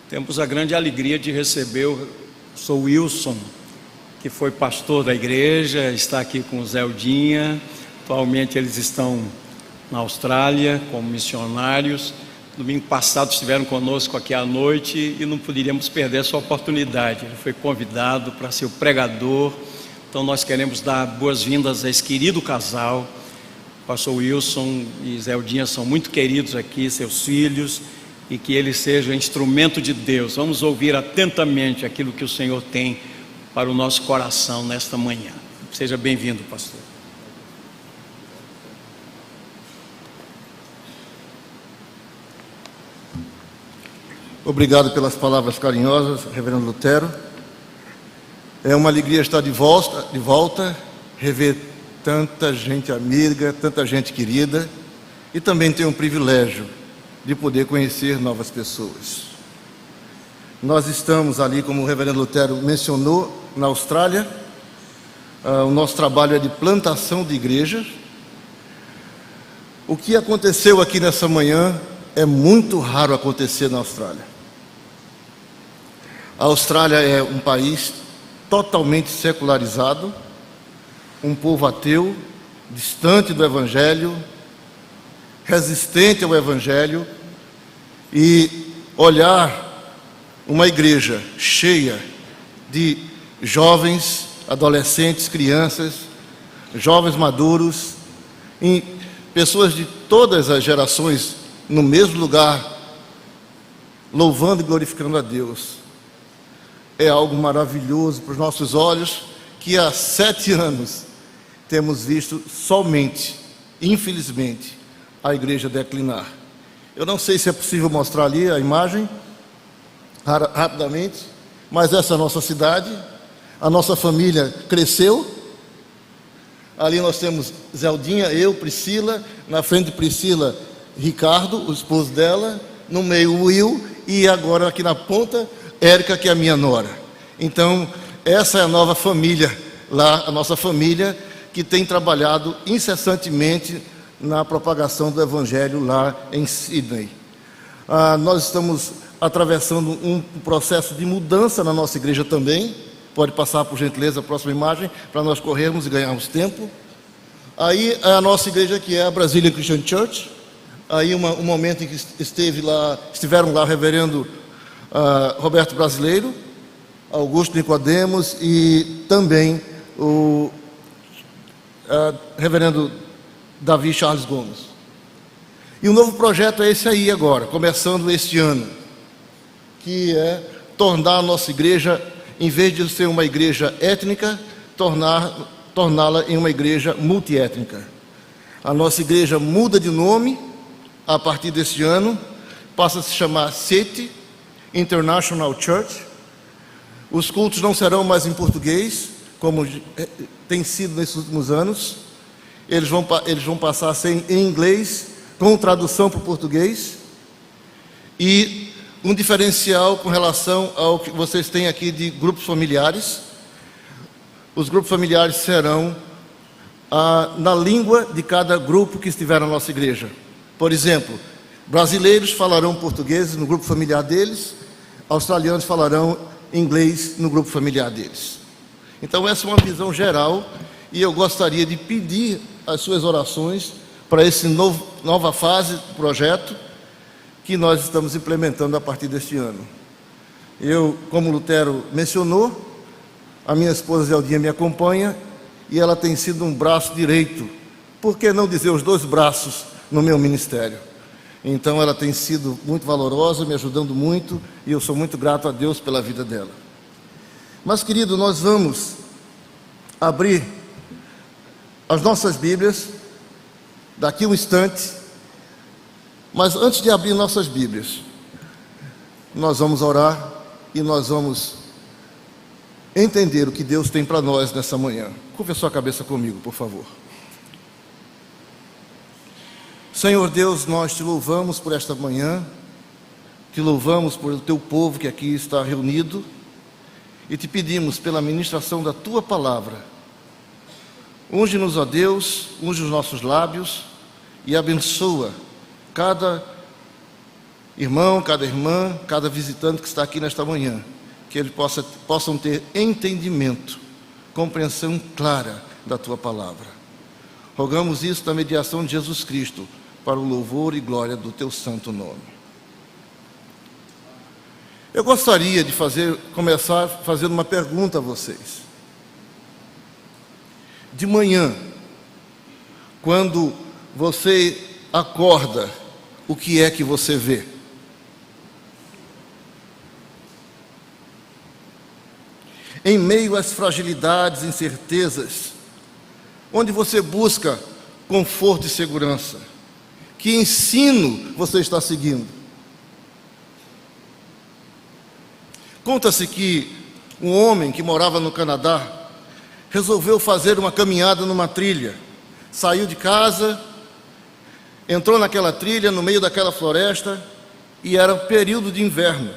Temos a grande alegria de receber o Sr. Wilson, que foi pastor da igreja, está aqui com o Zeldinha. Atualmente eles estão na Austrália como missionários. Domingo passado estiveram conosco aqui à noite e não poderíamos perder essa oportunidade. Ele foi convidado para ser o pregador. Então nós queremos dar boas-vindas a esse querido casal. O pastor Wilson e Zeldinha são muito queridos aqui, seus filhos, e que eles sejam instrumento de Deus. Vamos ouvir atentamente aquilo que o Senhor tem para o nosso coração nesta manhã. Seja bem-vindo, pastor. Obrigado pelas palavras carinhosas, reverendo Lutero. É uma alegria estar de volta, rever tanta gente amiga, tanta gente querida, e também ter um privilégio de poder conhecer novas pessoas. Nós estamos ali, como o reverendo Lutero mencionou, na Austrália. O nosso trabalho é de plantação de igrejas. O que aconteceu aqui nessa manhã é muito raro acontecer na Austrália. A Austrália é um país totalmente secularizado, um povo ateu, distante do Evangelho, resistente ao Evangelho, e olhar uma igreja cheia de jovens, adolescentes, crianças, jovens maduros, e pessoas de todas as gerações no mesmo lugar, louvando e glorificando a Deus, é algo maravilhoso para os nossos olhos, que há 7 anos temos visto somente, infelizmente, a igreja declinar. Eu não sei se é possível mostrar ali a imagem, rapidamente, mas essa é a nossa cidade, a nossa família cresceu. Ali nós temos Zeldinha, eu, Priscila, na frente de Priscila, Ricardo, o esposo dela, no meio Will, e agora aqui na ponta, Érica, que é a minha nora. Então, essa é a nova família lá, a nossa família, que tem trabalhado incessantemente na propagação do Evangelho lá em Sydney. Nós estamos atravessando um processo de mudança na nossa igreja também. Pode passar, por gentileza, a próxima imagem, para nós corrermos e ganharmos tempo. Aí a nossa igreja, que é a Brazilian Christian Church. Aí um momento em que estiveram lá o reverendo Roberto Brasileiro, Augusto Nicodemos e também o reverendo Davi Charles Gomes. E o novo projeto é esse aí agora, começando este ano, que é tornar a nossa igreja, em vez de ser uma igreja étnica, torná-la em uma igreja multiétnica. A nossa igreja muda de nome a partir deste ano, passa a se chamar City International Church. Os cultos não serão mais em português, como tem sido nesses últimos anos. Eles vão passar a ser em inglês, com tradução para o português. E um diferencial com relação ao que vocês têm aqui de grupos familiares. Os grupos familiares serão na língua de cada grupo que estiver na nossa igreja. Por exemplo, brasileiros falarão português no grupo familiar deles, australianos falarão inglês no grupo familiar deles. Então essa é uma visão geral, e eu gostaria de pedir as suas orações para essa nova fase do projeto que nós estamos implementando a partir deste ano. Eu, como Lutero mencionou, a minha esposa Zeldinha me acompanha, e ela tem sido um braço direito, por que não dizer os 2 braços no meu ministério? Então ela tem sido muito valorosa, me ajudando muito, e eu sou muito grato a Deus pela vida dela. Mas, querido, nós vamos abrir as nossas Bíblias daqui a um instante. Mas antes de abrir nossas Bíblias, nós vamos orar e nós vamos entender o que Deus tem para nós nessa manhã. Curva a sua cabeça comigo, por favor. Senhor Deus, nós te louvamos por esta manhã, te louvamos por o teu povo que aqui está reunido, e te pedimos pela ministração da tua palavra. Unge-nos, ó Deus, unge os nossos lábios e abençoa cada irmão, cada irmã, cada visitante que está aqui nesta manhã, que eles possam ter entendimento, compreensão clara da Tua palavra. Rogamos isso na mediação de Jesus Cristo, para o louvor e glória do Teu santo nome. Eu gostaria de começar fazendo uma pergunta a vocês. De manhã, quando você acorda, o que é que você vê? Em meio às fragilidades, incertezas, onde você busca conforto e segurança, que ensino você está seguindo? Conta-se que um homem que morava no Canadá resolveu fazer uma caminhada numa trilha. Saiu de casa, entrou naquela trilha, no meio daquela floresta, e era período de inverno.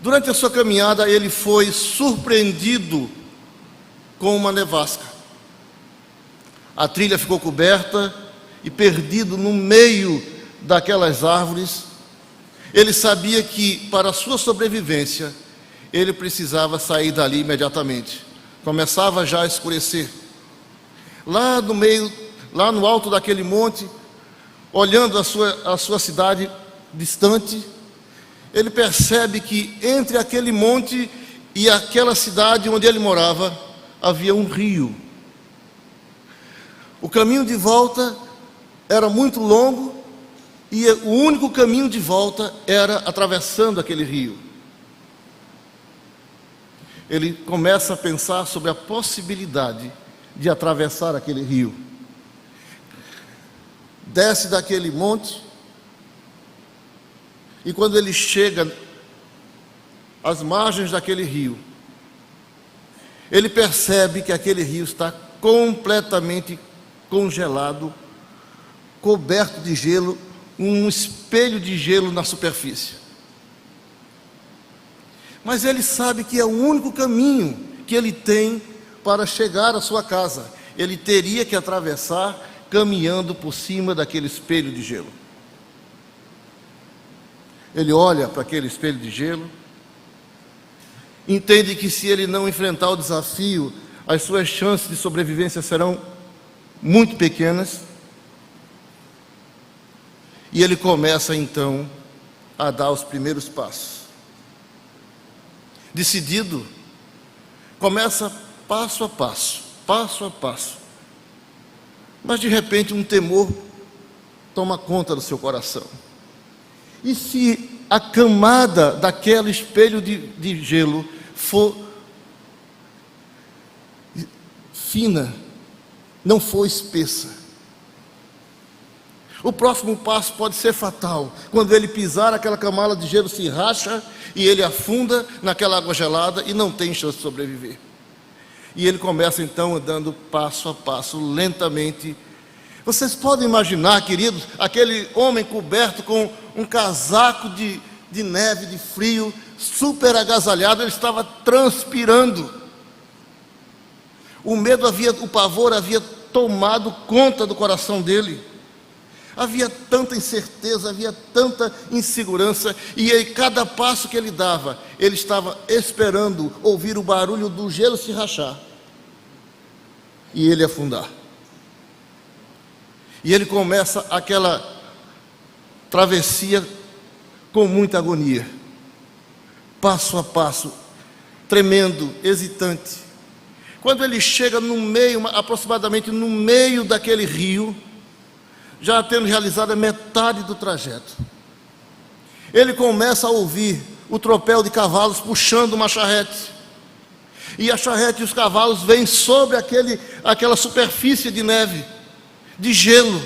Durante a sua caminhada, ele foi surpreendido com uma nevasca. A trilha ficou coberta e perdido no meio daquelas árvores. Ele sabia que, para a sua sobrevivência, ele precisava sair dali imediatamente. Começava já a escurecer. Lá no alto daquele monte, olhando a sua cidade distante, ele percebe que entre aquele monte e aquela cidade onde ele morava, havia um rio. O caminho de volta era muito longo e o único caminho de volta era atravessando aquele rio. Ele começa a pensar sobre a possibilidade de atravessar aquele rio. Desce daquele monte e quando ele chega às margens daquele rio, ele percebe que aquele rio está completamente congelado, coberto de gelo, um espelho de gelo na superfície. Mas ele sabe que é o único caminho que ele tem para chegar à sua casa. Ele teria que atravessar caminhando por cima daquele espelho de gelo. Ele olha para aquele espelho de gelo, entende que se ele não enfrentar o desafio, as suas chances de sobrevivência serão muito pequenas. E ele começa então a dar os primeiros passos. Decidido, começa passo a passo, passo a passo. Mas de repente um temor toma conta do seu coração. E se a camada daquele espelho de gelo for fina, não for espessa, o próximo passo pode ser fatal. Quando ele pisar, aquela camada de gelo se racha e ele afunda naquela água gelada e não tem chance de sobreviver. E ele começa então andando passo a passo, lentamente. Vocês podem imaginar, queridos, aquele homem coberto com um casaco de neve, de frio, super agasalhado, ele estava transpirando. O medo o pavor havia tomado conta do coração dele. Havia tanta incerteza, havia tanta insegurança, e aí cada passo que ele dava, ele estava esperando ouvir o barulho do gelo se rachar e ele afundar. E ele começa aquela travessia com muita agonia, passo a passo, tremendo, hesitante. Quando ele chega no meio, aproximadamente no meio daquele rio, já tendo realizado a metade do trajeto, ele começa a ouvir o tropel de cavalos puxando uma charrete. E a charrete e os cavalos vêm sobre aquela superfície de neve, de gelo.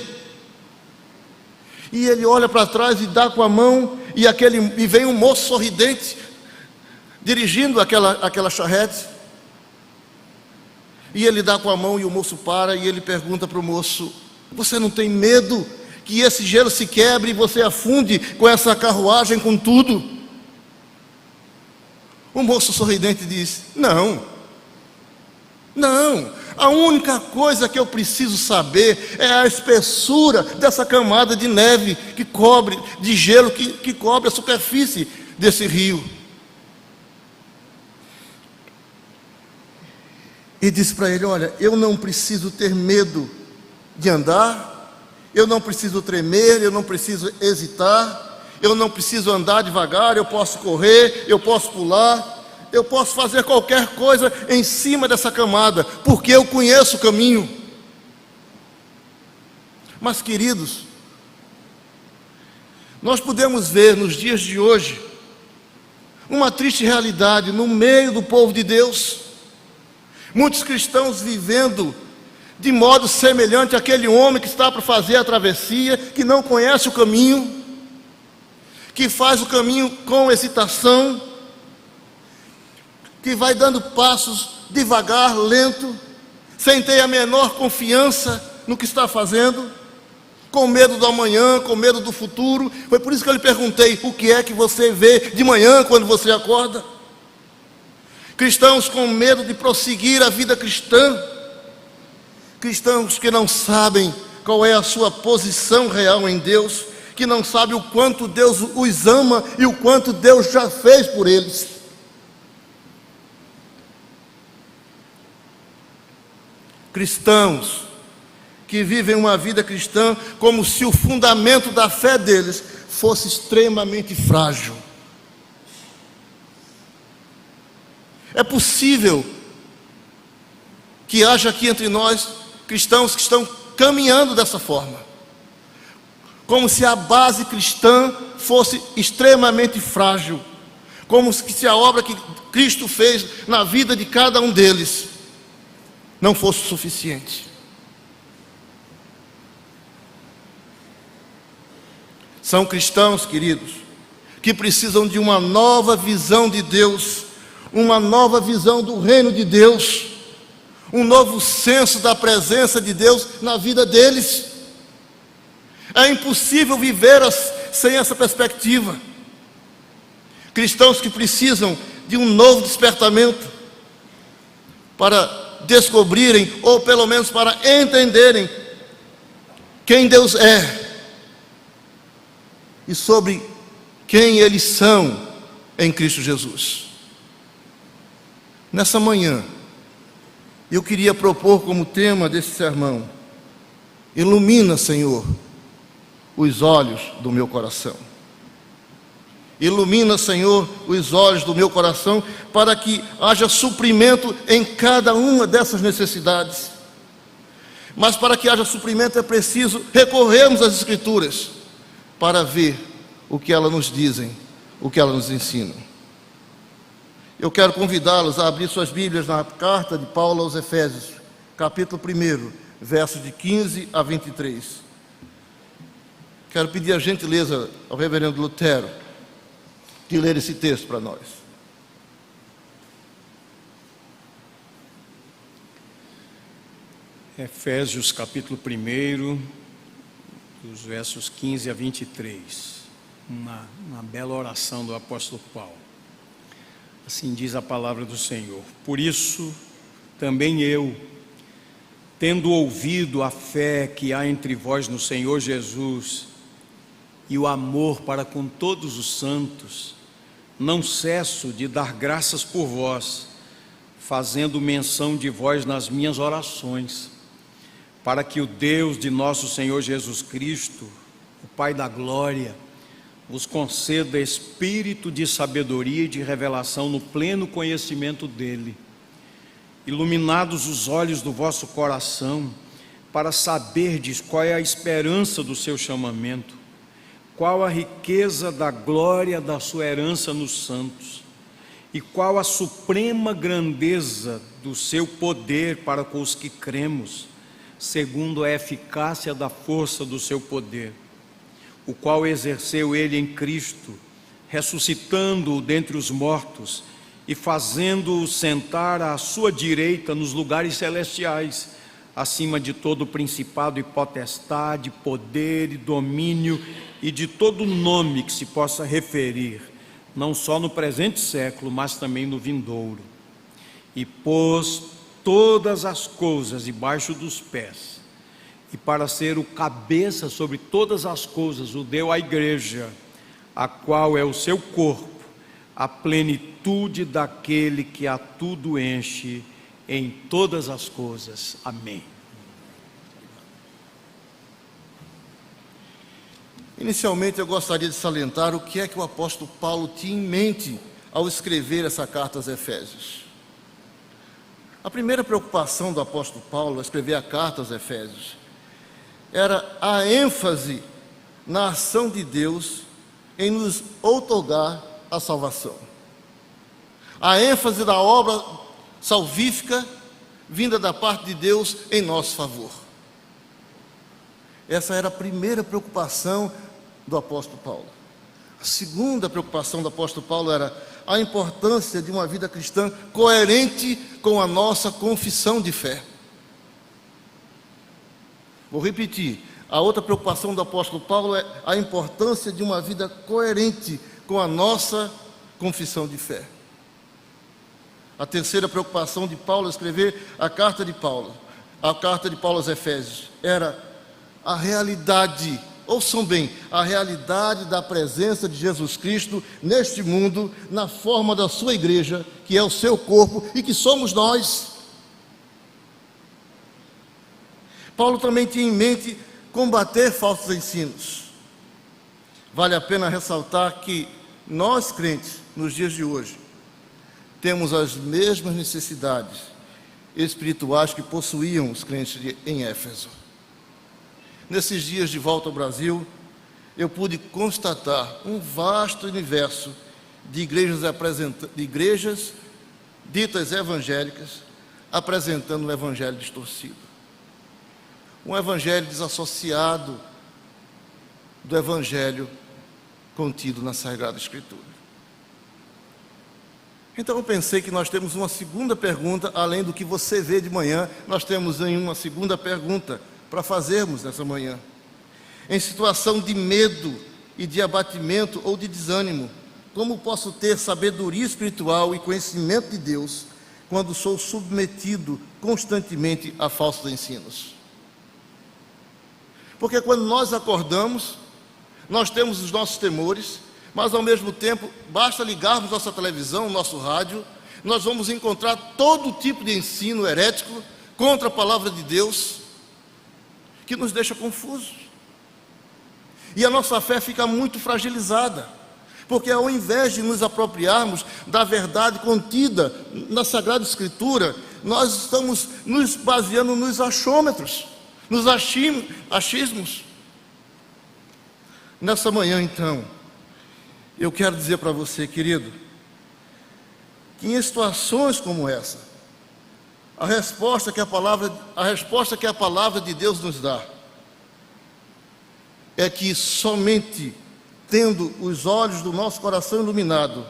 E ele olha para trás e dá com a mão, e vem um moço sorridente, dirigindo aquela charrete. E ele dá com a mão e o moço para, e ele pergunta para o moço: você não tem medo que esse gelo se quebre e você afunde com essa carruagem, com tudo? O moço sorridente diz: não, Não, a única coisa que eu preciso saber é a espessura dessa camada de neve que cobre, de gelo que cobre a superfície desse rio. E disse para ele: olha, eu não preciso ter medo de andar, eu não preciso tremer, eu não preciso hesitar, eu não preciso andar devagar, eu posso correr, eu posso pular, eu posso fazer qualquer coisa em cima dessa camada, porque eu conheço o caminho. Mas, queridos, nós podemos ver nos dias de hoje uma triste realidade no meio do povo de Deus. Muitos cristãos vivendo de modo semelhante àquele homem que está para fazer a travessia, que não conhece o caminho, que faz o caminho com hesitação, que vai dando passos devagar, lento, sem ter a menor confiança no que está fazendo, com medo do amanhã, com medo do futuro. Foi por isso que eu lhe perguntei: o que é que você vê de manhã quando você acorda? Cristãos com medo de prosseguir a vida cristã, cristãos que não sabem qual é a sua posição real em Deus, que não sabem o quanto Deus os ama e o quanto Deus já fez por eles. Cristãos que vivem uma vida cristã como se o fundamento da fé deles fosse extremamente frágil. É possível que haja aqui entre nós cristãos que estão caminhando dessa forma, como se a base cristã fosse extremamente frágil, como se a obra que Cristo fez na vida de cada um deles não fosse suficiente. São cristãos, queridos, que precisam de uma nova visão de Deus, uma nova visão do reino de Deus, um novo senso da presença de Deus na vida deles. É impossível viver sem essa perspectiva. Cristãos que precisam de um novo despertamento para descobrirem, ou pelo menos para entenderem quem Deus é e sobre quem eles são em Cristo Jesus. Nessa manhã, eu queria propor como tema desse sermão: ilumina, Senhor, os olhos do meu coração. Ilumina, Senhor, os olhos do meu coração, para que haja suprimento em cada uma dessas necessidades. Mas para que haja suprimento é preciso recorrermos às Escrituras para ver o que elas nos dizem, o que elas nos ensinam. Eu quero convidá-los a abrir suas Bíblias na carta de Paulo aos Efésios, capítulo 1, versos de 15 a 23. Quero pedir a gentileza ao reverendo Lutero de ler esse texto para nós. Efésios capítulo 1, dos versos 15 a 23. Uma bela oração do apóstolo Paulo. Assim diz a palavra do Senhor: por isso, também eu, tendo ouvido a fé que há entre vós no Senhor Jesus, e o amor para com todos os santos, não cesso de dar graças por vós, fazendo menção de vós nas minhas orações, para que o Deus de nosso Senhor Jesus Cristo, o Pai da glória, vos conceda espírito de sabedoria e de revelação no pleno conhecimento dele, iluminados os olhos do vosso coração, para saberdes qual é a esperança do seu chamamento, qual a riqueza da glória da sua herança nos santos, e qual a suprema grandeza do seu poder para com os que cremos, segundo a eficácia da força do seu poder, o qual exerceu ele em Cristo, ressuscitando-o dentre os mortos e fazendo-o sentar à sua direita nos lugares celestiais, acima de todo principado e potestade, poder e domínio e de todo nome que se possa referir, não só no presente século, mas também no vindouro. E pôs todas as coisas debaixo dos pés, e para ser o cabeça sobre todas as coisas, o deu à igreja, a qual é o seu corpo, a plenitude daquele que a tudo enche em todas as coisas. Amém. Inicialmente eu gostaria de salientar o que é que o apóstolo Paulo tinha em mente ao escrever essa carta aos Efésios. A primeira preocupação do apóstolo Paulo ao escrever a carta aos Efésios era a ênfase na ação de Deus em nos outorgar a salvação. A ênfase da obra salvífica vinda da parte de Deus em nosso favor. Essa era a primeira preocupação do apóstolo Paulo. A segunda preocupação do apóstolo Paulo era a importância de uma vida cristã coerente com a nossa confissão de fé. Vou repetir. A outra preocupação do apóstolo Paulo é a importância de uma vida coerente com a nossa confissão de fé. A terceira preocupação de Paulo ao escrever a carta de Paulo aos Efésios, era a realidade, ouçam bem, a realidade da presença de Jesus Cristo neste mundo, na forma da sua igreja, que é o seu corpo e que somos nós. Paulo também tinha em mente combater falsos ensinos. Vale a pena ressaltar que nós, crentes, nos dias de hoje, temos as mesmas necessidades espirituais que possuíam os crentes em Éfeso. Nesses dias de volta ao Brasil, eu pude constatar um vasto universo de igrejas ditas evangélicas apresentando um evangelho distorcido. Um evangelho desassociado do evangelho contido na Sagrada Escritura. Então eu pensei que nós temos uma segunda pergunta, além do que você vê de manhã, nós temos uma segunda pergunta para fazermos nessa manhã. Em situação de medo e de abatimento ou de desânimo, como posso ter sabedoria espiritual e conhecimento de Deus quando sou submetido constantemente a falsos ensinos? Porque quando nós acordamos, nós temos os nossos temores, mas ao mesmo tempo, basta ligarmos nossa televisão, nosso rádio, nós vamos encontrar todo tipo de ensino herético contra a palavra de Deus, que nos deixa confusos. E a nossa fé fica muito fragilizada, porque ao invés de nos apropriarmos da verdade contida na Sagrada Escritura, nós estamos nos baseando nos achômetros, nos achismos. Nessa manhã, então, eu quero dizer para você, querido, que em situações como essa, a resposta que a palavra de Deus nos dá é que somente tendo os olhos do nosso coração iluminado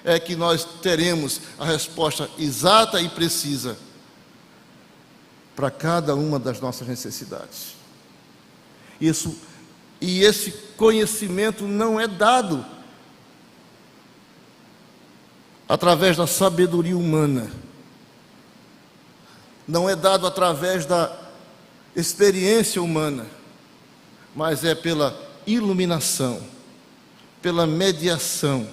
é que nós teremos a resposta exata e precisa para cada uma das nossas necessidades. E esse conhecimento não é dado através da sabedoria humana, não é dado através da experiência humana, mas é pela iluminação, pela mediação,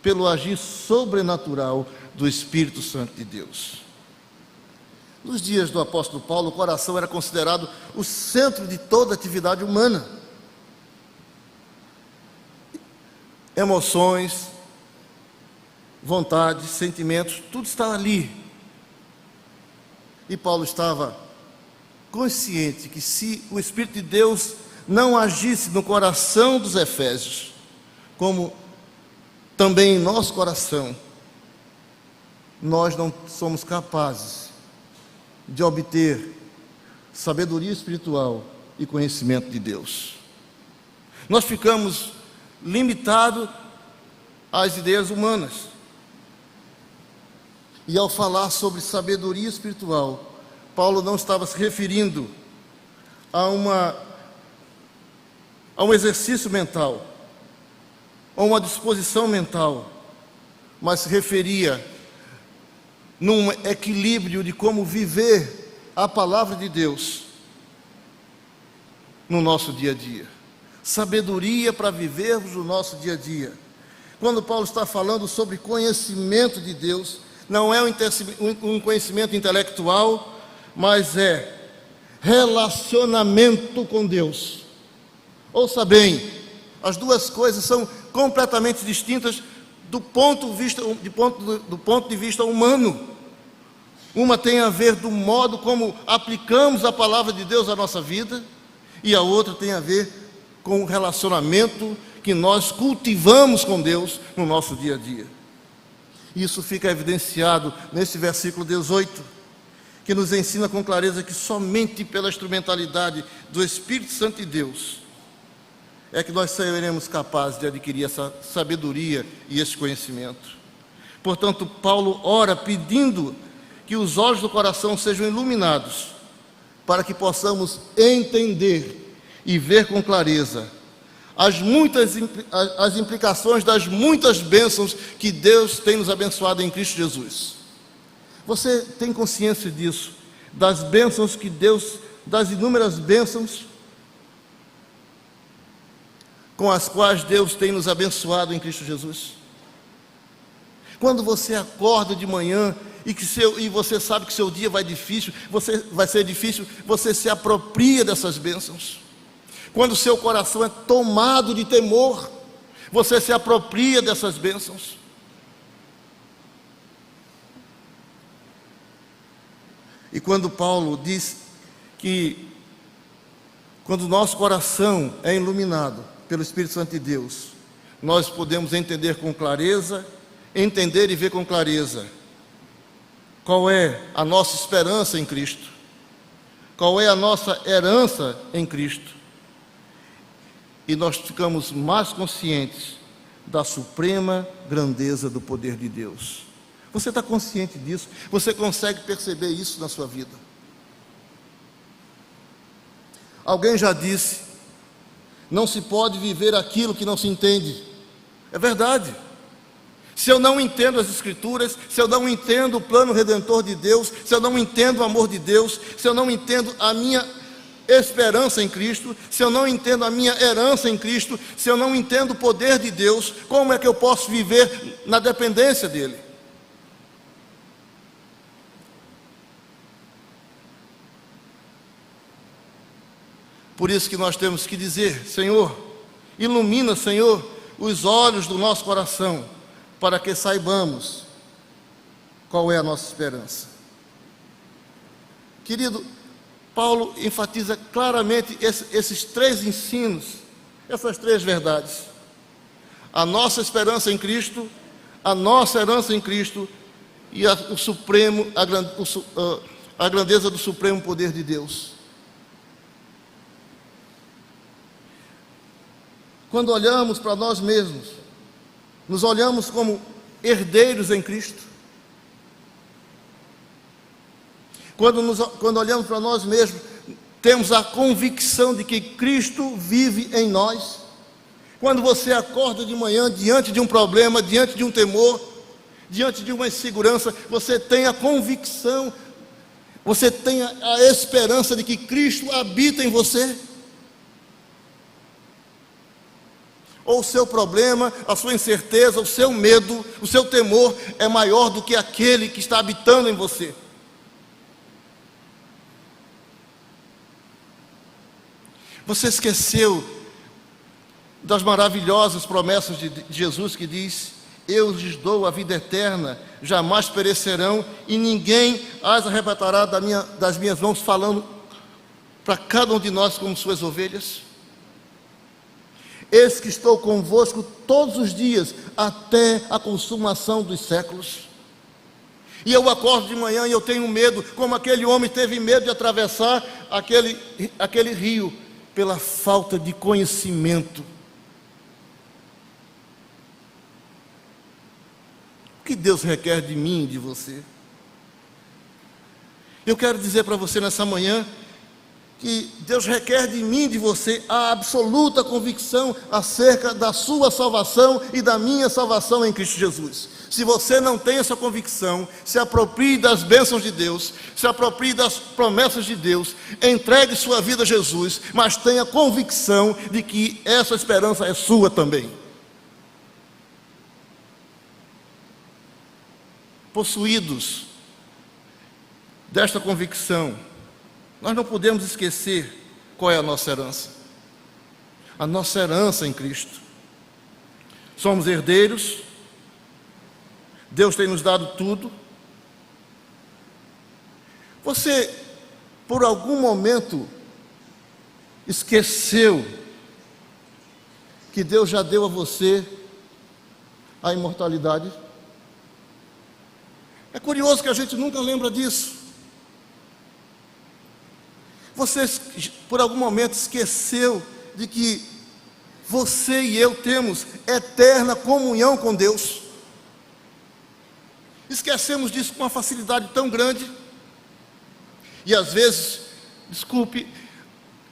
pelo agir sobrenatural do Espírito Santo de Deus. Nos dias do apóstolo Paulo, o coração era considerado o centro de toda atividade humana. Emoções, vontades, sentimentos, tudo estava ali. E Paulo estava consciente que se o Espírito de Deus não agisse no coração dos Efésios, como também em nosso coração, nós não somos capazes de obter sabedoria espiritual e conhecimento de Deus. Nós ficamos limitados às ideias humanas. E ao falar sobre sabedoria espiritual, Paulo não estava se referindo a um exercício mental, a uma disposição mental, mas se referia num equilíbrio de como viver a palavra de Deus no nosso dia a dia. Sabedoria para vivermos o nosso dia a dia. Quando Paulo está falando sobre conhecimento de Deus, não é um conhecimento intelectual, mas é relacionamento com Deus. Ouça bem, as duas coisas são completamente distintas do ponto de vista humano. Uma tem a ver do modo como aplicamos a palavra de Deus à nossa vida, e a outra tem a ver com o relacionamento que nós cultivamos com Deus no nosso dia a dia. Isso fica evidenciado nesse versículo 18, que nos ensina com clareza que somente pela instrumentalidade do Espírito Santo de Deus é que nós seremos capazes de adquirir essa sabedoria e esse conhecimento. Portanto, Paulo ora pedindo que os olhos do coração sejam iluminados, para que possamos entender e ver com clareza as implicações das muitas bênçãos que Deus tem nos abençoado em Cristo Jesus. Você tem consciência disso? Das bênçãos que Deus, das inúmeras bênçãos com as quais Deus tem nos abençoado em Cristo Jesus? Quando você acorda de manhã e você sabe que seu dia vai ser difícil, você se apropria dessas bênçãos. Quando o seu coração é tomado de temor, você se apropria dessas bênçãos. E quando Paulo diz que quando o nosso coração é iluminado pelo Espírito Santo de Deus, nós podemos entender e ver com clareza qual é a nossa esperança em Cristo, qual é a nossa herança em Cristo, e nós ficamos mais conscientes da suprema grandeza do poder de Deus. Você está consciente disso? Você consegue perceber isso na sua vida? Alguém já disse: não se pode viver aquilo que não se entende. É verdade. Se eu não entendo as Escrituras, se eu não entendo o plano redentor de Deus, se eu não entendo o amor de Deus, se eu não entendo a minha esperança em Cristo, se eu não entendo a minha herança em Cristo, se eu não entendo o poder de Deus, como é que eu posso viver na dependência dEle? Por isso que nós temos que dizer: Senhor, ilumina, Senhor, os olhos do nosso coração, para que saibamos qual é a nossa esperança. Querido, Paulo enfatiza claramente esses três ensinos, essas três verdades: a nossa esperança em Cristo, a nossa herança em Cristo e a grandeza do supremo poder de Deus. Quando olhamos para nós mesmos, nos olhamos como herdeiros em Cristo. Quando olhamos para nós mesmos, temos a convicção de que Cristo vive em nós. Quando você acorda de manhã diante de um problema, diante de um temor, diante de uma insegurança, você tem a convicção, você tem a esperança de que Cristo habita em você. Ou o seu problema, a sua incerteza, o seu medo, o seu temor é maior do que aquele que está habitando em você. Você esqueceu das maravilhosas promessas de Jesus, que diz: eu lhes dou a vida eterna, jamais perecerão, e ninguém as arrebatará das minhas mãos, falando para cada um de nós como suas ovelhas? Eis que estou convosco todos os dias, até a consumação dos séculos. E eu acordo de manhã e eu tenho medo, como aquele homem teve medo de atravessar aquele rio, pela falta de conhecimento. O que Deus requer de mim e de você? Eu quero dizer para você nessa manhã que Deus requer de mim, de você, a absoluta convicção acerca da sua salvação e da minha salvação em Cristo Jesus. Se você não tem essa convicção, se aproprie das bênçãos de Deus, se aproprie das promessas de Deus, entregue sua vida a Jesus, mas tenha convicção de que essa esperança é sua também. Possuídos desta convicção, nós não podemos esquecer qual é a nossa herança. A nossa herança em Cristo. Somos herdeiros. Deus tem nos dado tudo. Você, por algum momento, esqueceu que Deus já deu a você a imortalidade? É curioso que a gente nunca lembra disso. Você, por algum momento, esqueceu de que você e eu temos eterna comunhão com Deus. Esquecemos disso com uma facilidade tão grande. E às vezes, desculpe,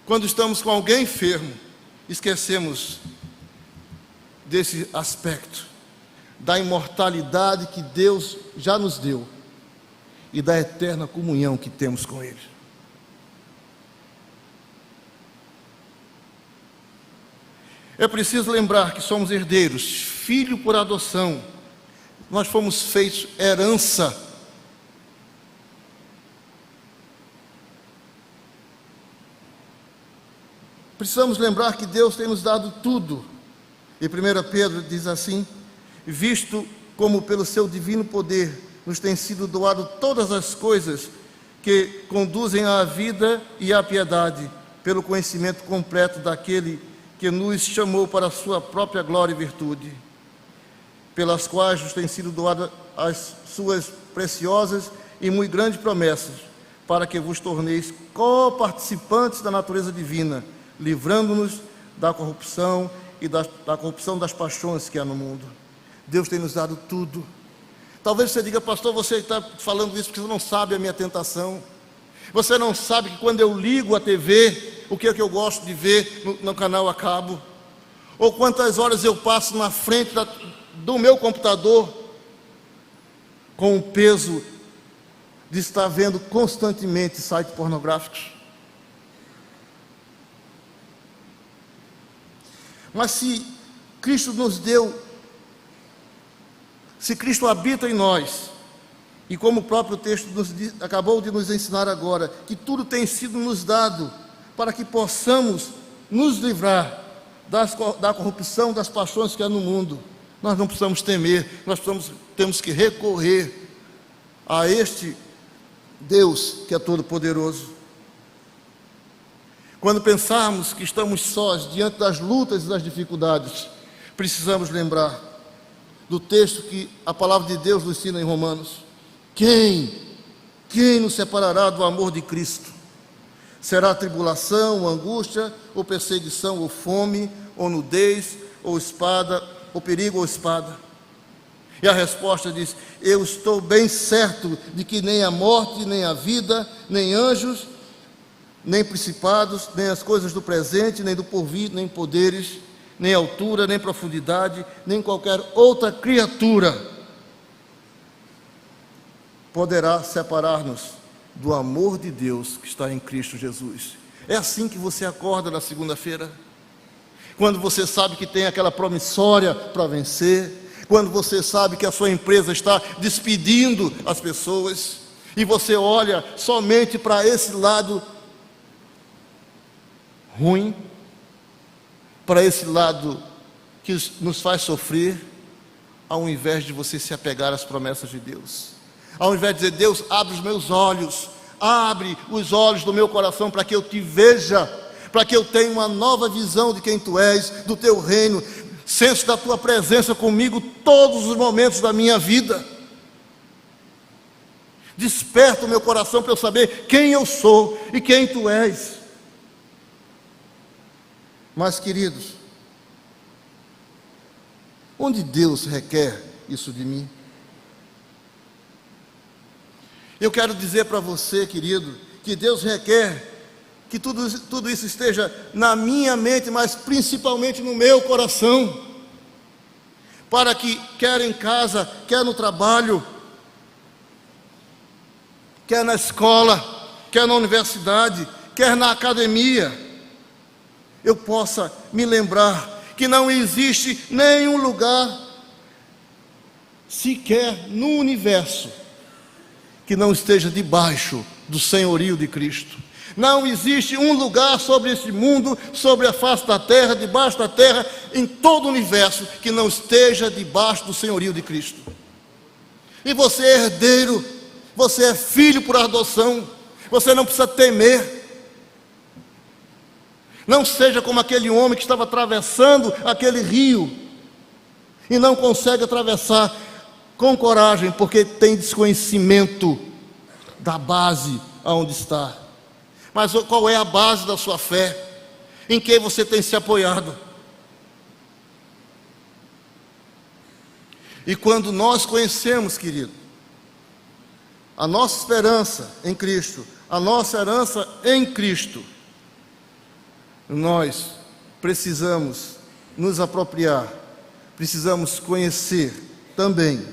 quando estamos com alguém enfermo, esquecemos desse aspecto, da imortalidade que Deus já nos deu e da eterna comunhão que temos com Ele. É preciso lembrar que somos herdeiros, filho por adoção. Nós fomos feitos herança. Precisamos lembrar que Deus tem nos dado tudo. E 1 Pedro diz assim: visto como pelo seu divino poder nos tem sido doado todas as coisas que conduzem à vida e à piedade, pelo conhecimento completo daquele que nos chamou para a sua própria glória e virtude, pelas quais nos têm sido doadas as suas preciosas e muito grandes promessas, para que vos torneis co-participantes da natureza divina, livrando-nos da corrupção e da corrupção das paixões que há no mundo. Deus tem nos dado tudo. Talvez você diga: pastor, você está falando isso porque você não sabe a minha tentação. Você não sabe que quando eu ligo a TV, o que é que eu gosto de ver no canal a cabo? Ou quantas horas eu passo na frente do meu computador com o peso de estar vendo constantemente sites pornográficos? Mas se Cristo nos deu, se Cristo habita em nós, e como o próprio texto acabou de nos ensinar agora, que tudo tem sido nos dado para que possamos nos livrar da corrupção, das paixões que há no mundo, nós não precisamos temer, nós temos que recorrer a este Deus que é todo-poderoso. Quando pensarmos que estamos sós diante das lutas e das dificuldades, precisamos lembrar do texto que a palavra de Deus nos ensina em Romanos: quem nos separará do amor de Cristo? Será tribulação, ou angústia, ou perseguição, ou fome, ou nudez, ou espada, ou perigo, ou espada? E a resposta diz: eu estou bem certo de que nem a morte, nem a vida, nem anjos, nem principados, nem as coisas do presente, nem do porvir, nem poderes, nem altura, nem profundidade, nem qualquer outra criatura poderá separar-nos do amor de Deus que está em Cristo Jesus. É assim que você acorda na segunda-feira, quando você sabe que tem aquela promissória para vencer, quando você sabe que a sua empresa está despedindo as pessoas, e você olha somente para esse lado ruim, para esse lado que nos faz sofrer, ao invés de você se apegar às promessas de Deus. Ao invés de dizer: Deus, abre os meus olhos, abre os olhos do meu coração para que eu te veja, para que eu tenha uma nova visão de quem tu és, do teu reino, senso da tua presença comigo todos os momentos da minha vida. Desperta o meu coração para eu saber quem eu sou e quem tu és. Mas, queridos, onde Deus requer isso de mim? Eu quero dizer para você, querido, que Deus requer que tudo isso esteja na minha mente, mas principalmente no meu coração, para que, quer em casa, quer no trabalho, quer na escola, quer na universidade, quer na academia, eu possa me lembrar que não existe nenhum lugar sequer no universo que não esteja debaixo do senhorio de Cristo. Não existe um lugar sobre esse mundo, sobre a face da terra, debaixo da terra, em todo o universo, que não esteja debaixo do senhorio de Cristo. E você é herdeiro, você é filho por adoção, você não precisa temer. Não seja como aquele homem que estava atravessando aquele rio e não consegue atravessar com coragem, porque tem desconhecimento da base aonde está. Mas qual é a base da sua fé? Em que você tem se apoiado? E quando nós conhecemos, querido, a nossa esperança em Cristo, a nossa herança em Cristo, nós precisamos nos apropriar, precisamos conhecer também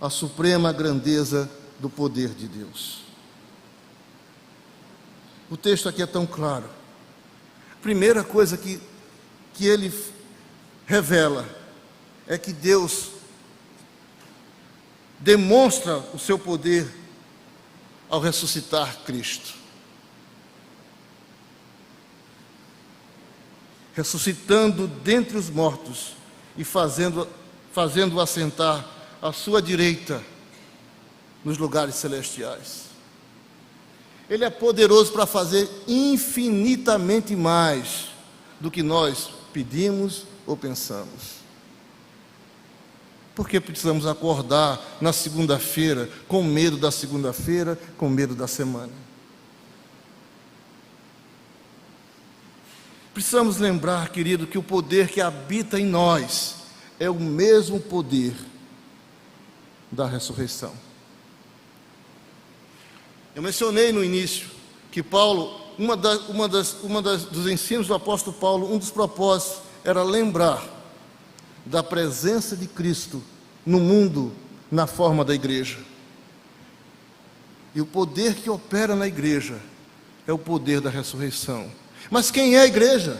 a suprema grandeza do poder de Deus. O texto aqui é tão claro. Primeira coisa que ele revela é que Deus demonstra o seu poder ao ressuscitar Cristo. Ressuscitando dentre os mortos e fazendo-o assentar à sua direita nos lugares celestiais. Ele é poderoso para fazer infinitamente mais do que nós pedimos ou pensamos. Por que precisamos acordar na segunda-feira com medo da segunda-feira, com medo da semana? Precisamos lembrar, querido, que o poder que habita em nós é o mesmo poder da ressurreição. Eu mencionei no início que Paulo, dos ensinos do apóstolo Paulo, um dos propósitos era lembrar da presença de Cristo no mundo, na forma da igreja. E o poder que opera na igreja é o poder da ressurreição. Mas quem é a igreja?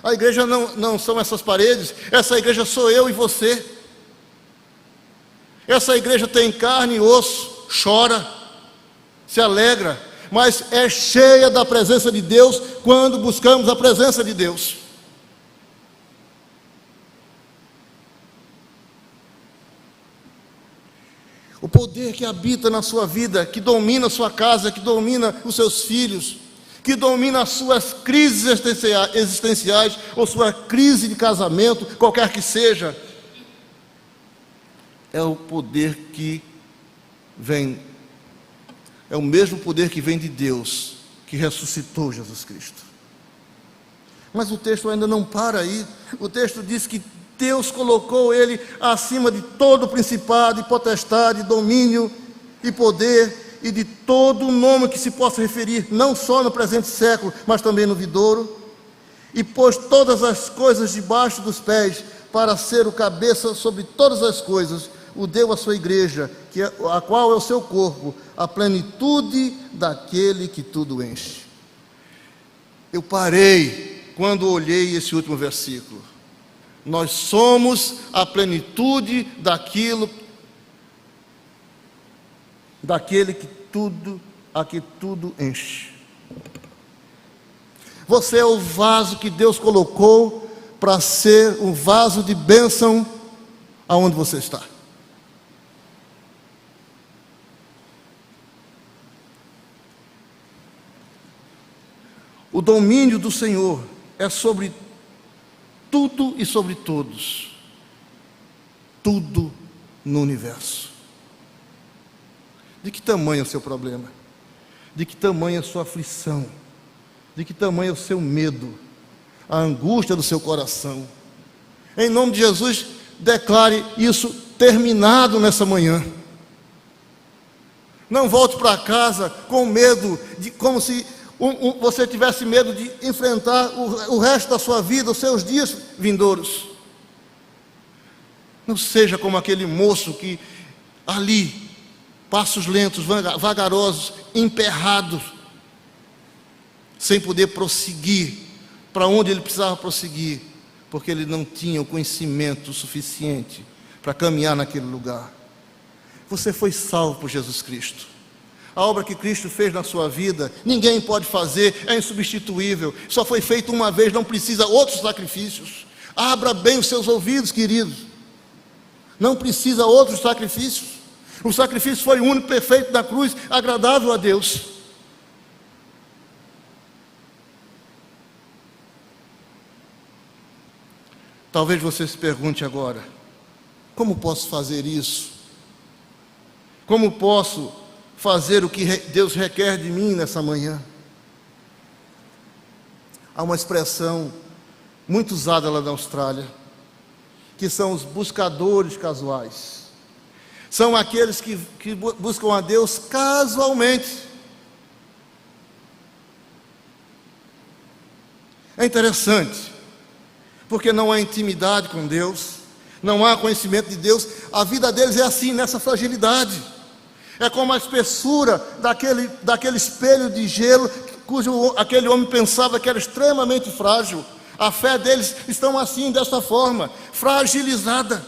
A igreja não são essas paredes, essa igreja sou eu e você. Essa igreja tem carne e osso, chora, se alegra, mas é cheia da presença de Deus quando buscamos a presença de Deus. O poder que habita na sua vida, que domina a sua casa, que domina os seus filhos, que domina as suas crises existenciais, ou sua crise de casamento, qualquer que seja, é o poder que vem, é o mesmo poder que vem de Deus, que ressuscitou Jesus Cristo. Mas o texto ainda não para aí. O texto diz que Deus colocou ele acima de todo principado e potestade, domínio e poder, e de todo nome que se possa referir, não só no presente século, mas também no vindouro, e pôs todas as coisas debaixo dos pés, para ser o cabeça sobre todas as coisas, o deu à sua igreja, a qual é o seu corpo, a plenitude daquele que tudo enche. Eu parei quando olhei esse último versículo. Nós somos a plenitude daquele que tudo enche. Você é o vaso que Deus colocou para ser um vaso de bênção aonde você está. O domínio do Senhor é sobre tudo e sobre todos. Tudo no universo. De que tamanho é o seu problema? De que tamanho é a sua aflição? De que tamanho é o seu medo? A angústia do seu coração? Em nome de Jesus, declare isso terminado nessa manhã. Não volte para casa com medo, como se você tivesse medo de enfrentar o resto da sua vida, os seus dias vindouros. Não seja como aquele moço que ali, passos lentos, vagarosos, emperrados, sem poder prosseguir para onde ele precisava prosseguir, porque ele não tinha o conhecimento suficiente para caminhar naquele lugar. Você foi salvo por Jesus Cristo. A obra que Cristo fez na sua vida, ninguém pode fazer, é insubstituível. Só foi feito uma vez, não precisa outros sacrifícios. Abra bem os seus ouvidos, queridos. Não precisa outros sacrifícios. O sacrifício foi único, perfeito na cruz, agradável a Deus. Talvez você se pergunte agora: como posso fazer isso? Como posso fazer o que Deus requer de mim nessa manhã? Há uma expressão muito usada lá na Austrália, que são os buscadores casuais. São aqueles que buscam a Deus casualmente. É interessante, porque não há intimidade com Deus, não há conhecimento de Deus. A vida deles é assim, nessa fragilidade. É como a espessura daquele espelho de gelo, cujo aquele homem pensava que era extremamente frágil. A fé deles estão assim, desta forma, fragilizada.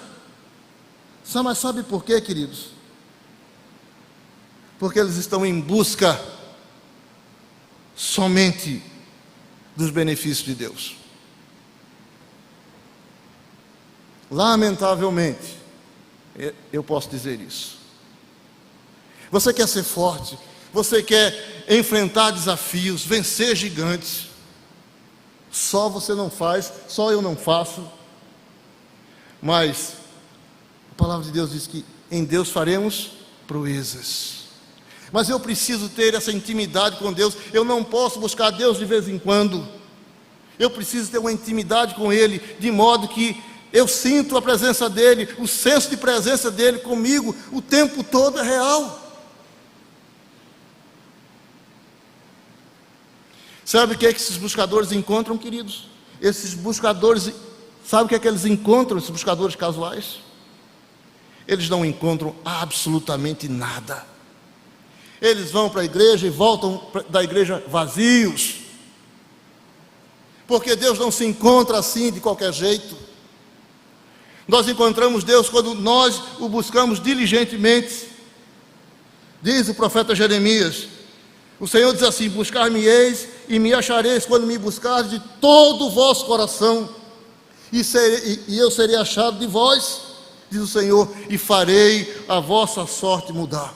Mas sabe por quê, queridos? Porque eles estão em busca somente dos benefícios de Deus. Lamentavelmente, eu posso dizer isso. Você quer ser forte, você quer enfrentar desafios, vencer gigantes. Só você não faz, só eu não faço. Mas a palavra de Deus diz que em Deus faremos proezas. Mas eu preciso ter essa intimidade com Deus. Eu não posso buscar Deus de vez em quando. Eu preciso ter uma intimidade com Ele, de modo que eu sinto a presença dEle, o senso de presença dEle comigo o tempo todo é real. Sabe o que é que esses buscadores encontram, queridos? Esses buscadores, sabe o que é que eles encontram, esses buscadores casuais? Eles não encontram absolutamente nada. Eles vão para a igreja e voltam da igreja vazios. Porque Deus não se encontra assim de qualquer jeito. Nós encontramos Deus quando nós o buscamos diligentemente. Diz o profeta Jeremias: o Senhor diz assim: buscar-me-eis e me achareis quando me buscardes de todo o vosso coração, e eu serei achado de vós, diz o Senhor, e farei a vossa sorte mudar.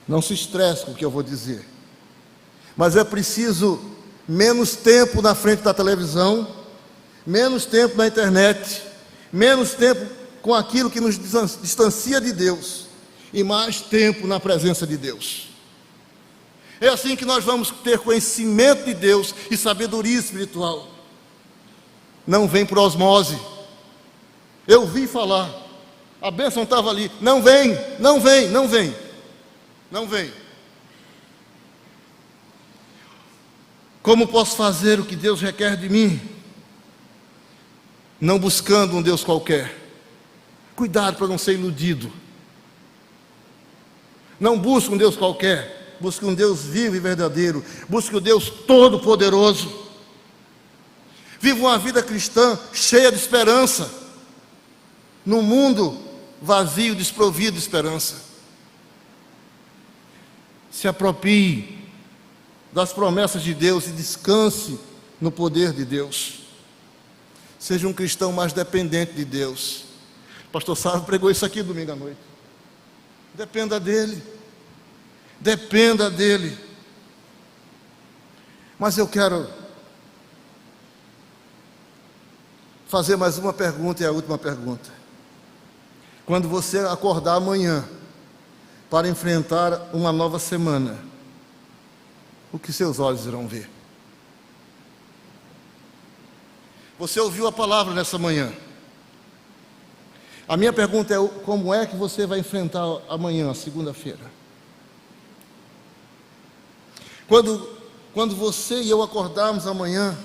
Não se estresse com o que eu vou dizer, mas é preciso menos tempo na frente da televisão, menos tempo na internet, menos tempo com aquilo que nos distancia de Deus, e mais tempo na presença de Deus. É assim que nós vamos ter conhecimento de Deus e sabedoria espiritual. Não vem por osmose. Eu ouvi falar, a bênção estava ali. Não vem, não vem, não vem, não vem. Como posso fazer o que Deus requer de mim? Não buscando um Deus qualquer. Cuidado para não ser iludido. Não busque um Deus qualquer, busque um Deus vivo e verdadeiro. Busque o Deus Todo-Poderoso. Viva uma vida cristã cheia de esperança, num mundo vazio, desprovido de esperança. Se aproprie das promessas de Deus e descanse no poder de Deus. Seja um cristão mais dependente de Deus. O pastor Sávio pregou isso aqui domingo à noite. Dependa dele. Dependa dele. Mas eu quero fazer mais uma pergunta, e a última pergunta. Quando você acordar amanhã para enfrentar uma nova semana, o que seus olhos irão ver? Você ouviu a palavra nessa manhã. A minha pergunta é: como é que você vai enfrentar amanhã, segunda-feira? Quando você e eu acordarmos amanhã,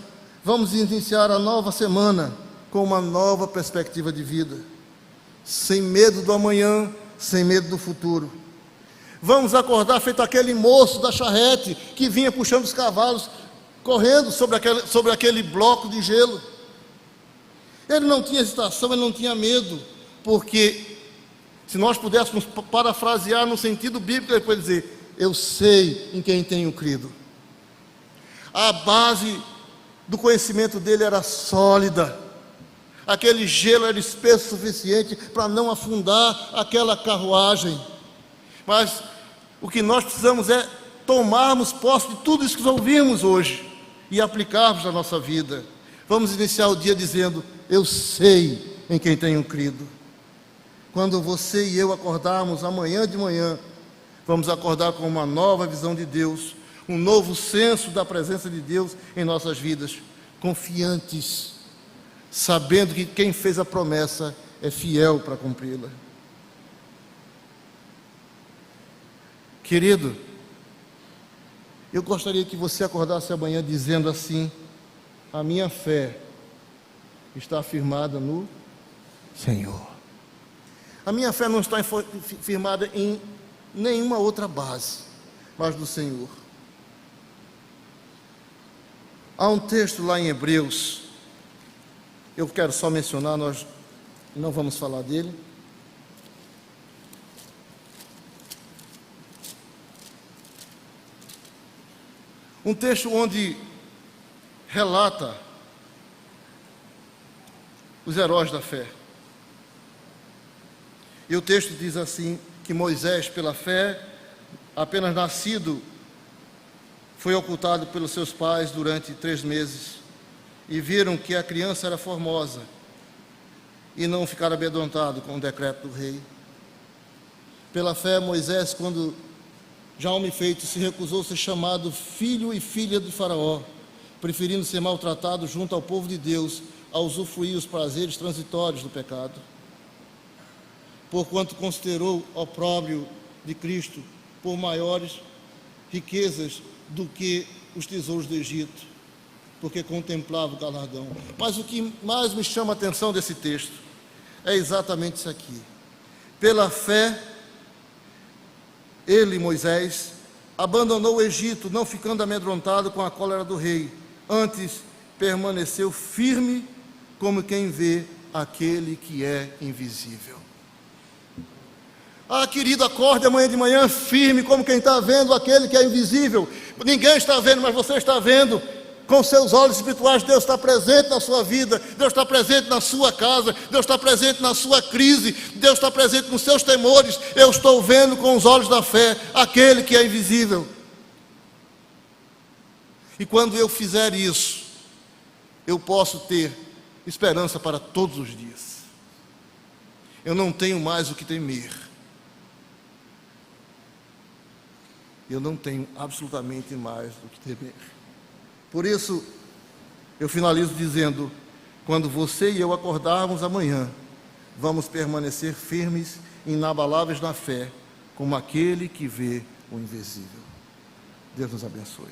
vamos iniciar a nova semana com uma nova perspectiva de vida, sem medo do amanhã, sem medo do futuro. Vamos acordar feito aquele moço da charrete que vinha puxando os cavalos, correndo sobre aquele bloco de gelo. Ele não tinha hesitação, ele não tinha medo, porque se nós pudéssemos parafrasear no sentido bíblico, ele pode dizer: eu sei em quem tenho crido. A base do conhecimento dele era sólida, aquele gelo era espesso o suficiente para não afundar aquela carruagem. Mas o que nós precisamos é tomarmos posse de tudo isso que ouvimos hoje e aplicarmos na nossa vida. Vamos iniciar o dia dizendo: eu sei em quem tenho crido. Quando você e eu acordarmos amanhã de manhã, vamos acordar com uma nova visão de Deus, um novo senso da presença de Deus em nossas vidas, confiantes, sabendo que quem fez a promessa é fiel para cumpri-la. Querido, eu gostaria que você acordasse amanhã dizendo assim: a minha fé está firmada no Senhor. A minha fé não está firmada em nenhuma outra base, mas no Senhor. Há um texto lá em Hebreus, eu quero só mencionar, nós não vamos falar dele. Um texto onde relata os heróis da fé. E o texto diz assim, que Moisés, pela fé, apenas nascido, foi ocultado pelos seus pais durante 3 meses, e viram que a criança era formosa, e não ficaram amedrontados com o decreto do rei. Pela fé, Moisés, quando já homem feito, se recusou a ser chamado filho e filha de Faraó, preferindo ser maltratado junto ao povo de Deus, a usufruir os prazeres transitórios do pecado. Porquanto considerou opróbrio de Cristo por maiores riquezas do que os tesouros do Egito, porque contemplava o galardão. Mas o que mais me chama a atenção desse texto é exatamente isso aqui. Pela fé, ele, Moisés, abandonou o Egito, não ficando amedrontado com a cólera do rei. Antes, permaneceu firme como quem vê aquele que é invisível. Ah, querido, acorde amanhã de manhã firme como quem está vendo aquele que é invisível. Ninguém está vendo, mas você está vendo. Com seus olhos espirituais, Deus está presente na sua vida, Deus está presente na sua casa, Deus está presente na sua crise, Deus está presente nos seus temores. Eu estou vendo com os olhos da fé aquele que é invisível. E quando eu fizer isso, eu posso ter esperança para todos os dias. Eu não tenho mais o que temer. Eu não tenho absolutamente mais o que temer. Por isso, eu finalizo dizendo: quando você e eu acordarmos amanhã, vamos permanecer firmes, inabaláveis na fé, como aquele que vê o invisível. Deus nos abençoe.